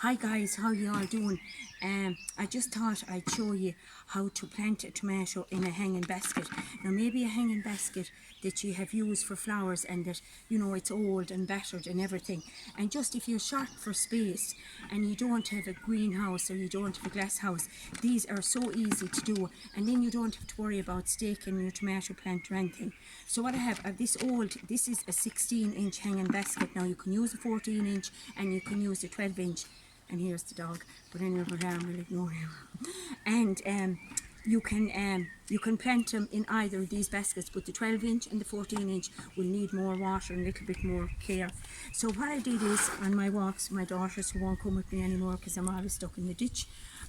Hi guys, how you all doing? I just thought I'd show you how to plant a tomato in a hanging basket. Now maybe a hanging basket that you have used for flowers and that you know it's old and battered and everything. And just if you're short for space and you don't have a greenhouse or you don't have a glass house, these are so easy to do, and then you don't have to worry about staking your tomato plant or anything. So what I have this is a 16-inch hanging basket. Now you can use a 14-inch and you can use a 12-inch. And here's the dog, but anyway, we'll ignore him. And you can plant them in either of these baskets, but the 12-inch and the 14-inch will need more water and a little bit more care. So what I did is, on my walks, my daughters who won't come with me anymore because I'm always stuck in the ditch,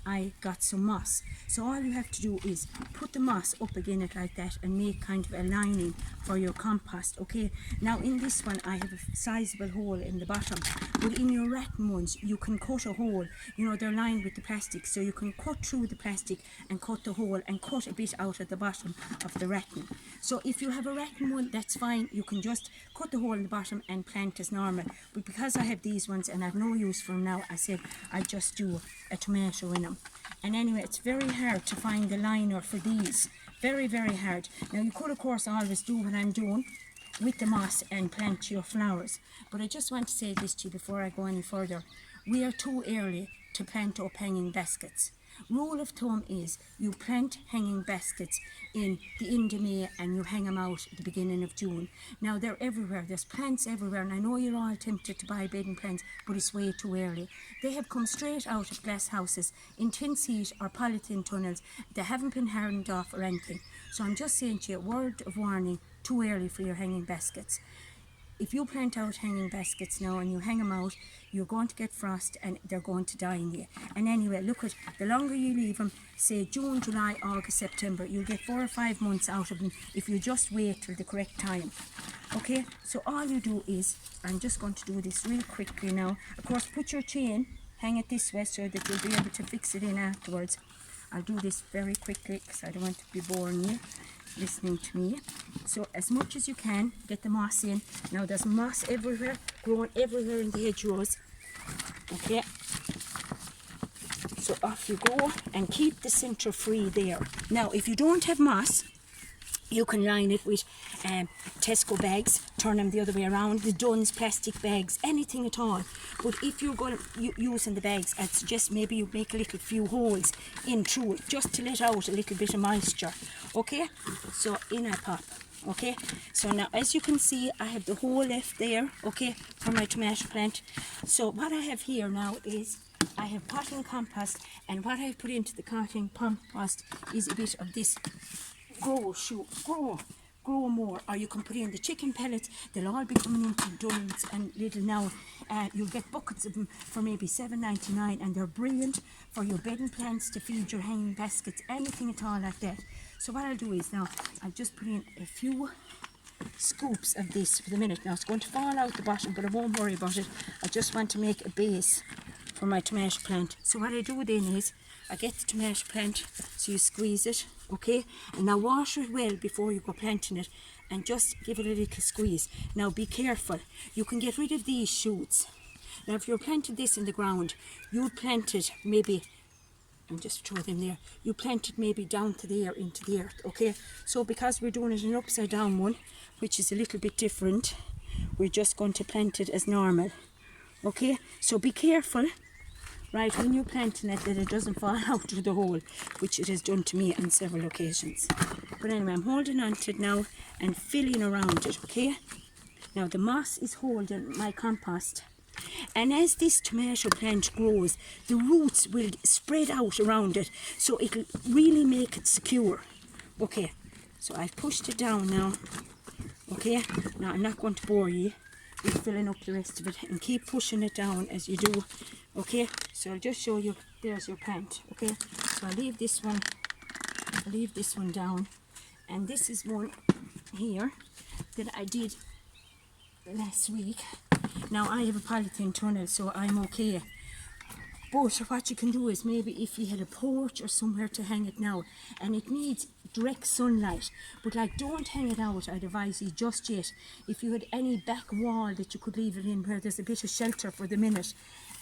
I got some moss. So all you have to do is put the moss up again it like that and make kind of a lining for your compost. Okay, now in this one I have a sizable hole in the bottom, but in your rattan ones you can cut a hole. You know, they're lined with the plastic, so you can cut through the plastic and cut the hole and cut a bit out at the bottom of the rattan. So if you have a rattan one, that's fine, you can just cut the hole in the bottom and plant as normal. But because I have these ones and I've no use for them now, I said I'd just do a tomato in them. And anyway, it's very hard to find the liner for these. Very, very hard. Now you could of course always do what I'm doing with the moss and plant your flowers. But I just want to say this to you before I go any further. We are too early to plant up hanging baskets. Rule of thumb is you plant hanging baskets in the end of May and you hang them out at the beginning of June. Now they're everywhere, there's plants everywhere, and I know you're all tempted to buy bedding plants, but it's way too early. They have come straight out of glass houses in tin sheet or polythene tunnels. They haven't been hardened off or anything. So I'm just saying to you, word of warning, too early for your hanging baskets. If you plant out hanging baskets now and you hang them out, you're going to get frost and they're going to die in you. And anyway, look at, the longer you leave them, say June, July, August, September, you'll get 4 or 5 months out of them if you just wait till the correct time. Okay, so all you do is, I'm just going to do this real quickly now. Of course, put your chain, hang it this way so that you'll be able to fix it in afterwards. I'll do this very quickly because I don't want to be boring you listening to me. So as much as you can, get the moss in. Now there's moss everywhere, growing everywhere in the hedgerows. Okay, so off you go and keep the centre free there. Now if you don't have moss, you can line it with Tesco bags, turn them the other way around, the Dunn's plastic bags, anything at all. But if you're going to use in the bags, I'd suggest maybe you make a little few holes in through it, just to let out a little bit of moisture. Okay, so in I pop. Okay, so now as you can see, I have the hole left there, okay, for my tomato plant. So what I have here now is, I have potting compost, and what I've put into the potting compost is a bit of this grow more, or you can put in the chicken pellets. They'll all be coming into Dunn's and Lidl now. You'll get buckets of them for maybe $7.99, and they're brilliant for your bedding plants, to feed your hanging baskets, anything at all like that. So what I'll do is now, I'll just put in a few scoops of this for the minute. Now it's going to fall out the bottom, but I won't worry about it. I just want to make a base for my tomato plant. So what I do then is, I get the tomato plant, so you squeeze it, okay, and now wash it well before you go planting it, and just give it a little squeeze. Now be careful, you can get rid of these shoots. Now if you're planting this in the ground, you'd plant it maybe, and just throw them there, you plant it maybe down to there into the earth, okay. So because we're doing it in an upside down one, which is a little bit different, we're just going to plant it as normal. Okay, so be careful, right, when you're planting it, that it doesn't fall out of the hole, which it has done to me on several occasions. But anyway, I'm holding on to it now and filling around it, okay. Now the moss is holding my compost, and as this tomato plant grows, the roots will spread out around it, so it'll really make it secure. Okay, so I've pushed it down now. Okay, now I'm not going to bore you with filling up the rest of it, and keep pushing it down as you do. Okay, so I'll just show you, there's your plant. Okay, so I'll leave this one down, and this is one here that I did last week. Now I have a polythene tunnel, so I'm okay. But what you can do is, maybe if you had a porch or somewhere to hang it now, and it needs direct sunlight, but like, don't hang it out, I'd advise you, just yet. If you had any back wall that you could leave it in where there's a bit of shelter for the minute,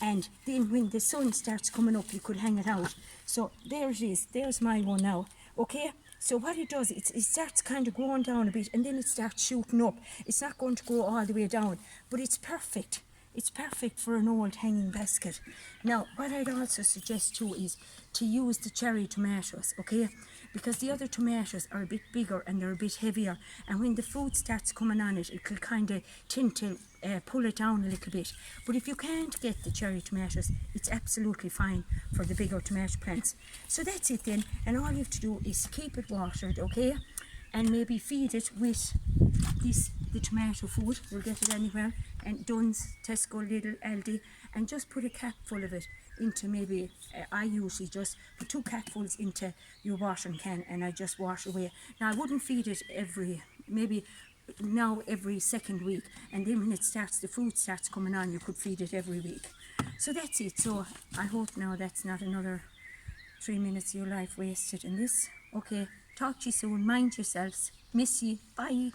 and then when the sun starts coming up you could hang it out. So there it is, there's my one now. Okay, so what it does, it starts kind of going down a bit and then it starts shooting up. It's not going to go all the way down, but it's perfect. It's perfect for an old hanging basket. Now, what I'd also suggest too is to use the cherry tomatoes, okay? Because the other tomatoes are a bit bigger and they're a bit heavier, and when the fruit starts coming on it, it will kind of tend to pull it down a little bit. But if you can't get the cherry tomatoes, it's absolutely fine for the bigger tomato plants. So that's it then, and all you have to do is keep it watered, okay? And maybe feed it with the tomato food. You'll get it anywhere, and Dunn's, Tesco, Lidl, Aldi, and just put a cap full of it into maybe, I usually just put 2 capfuls into your washing can and I just wash away. Now I wouldn't feed it maybe now every second week, and then when the fruit starts coming on, you could feed it every week. So that's it. So I hope now that's not another 3 minutes of your life wasted in this. Okay, talk to you soon. Mind yourselves. Miss you. Bye.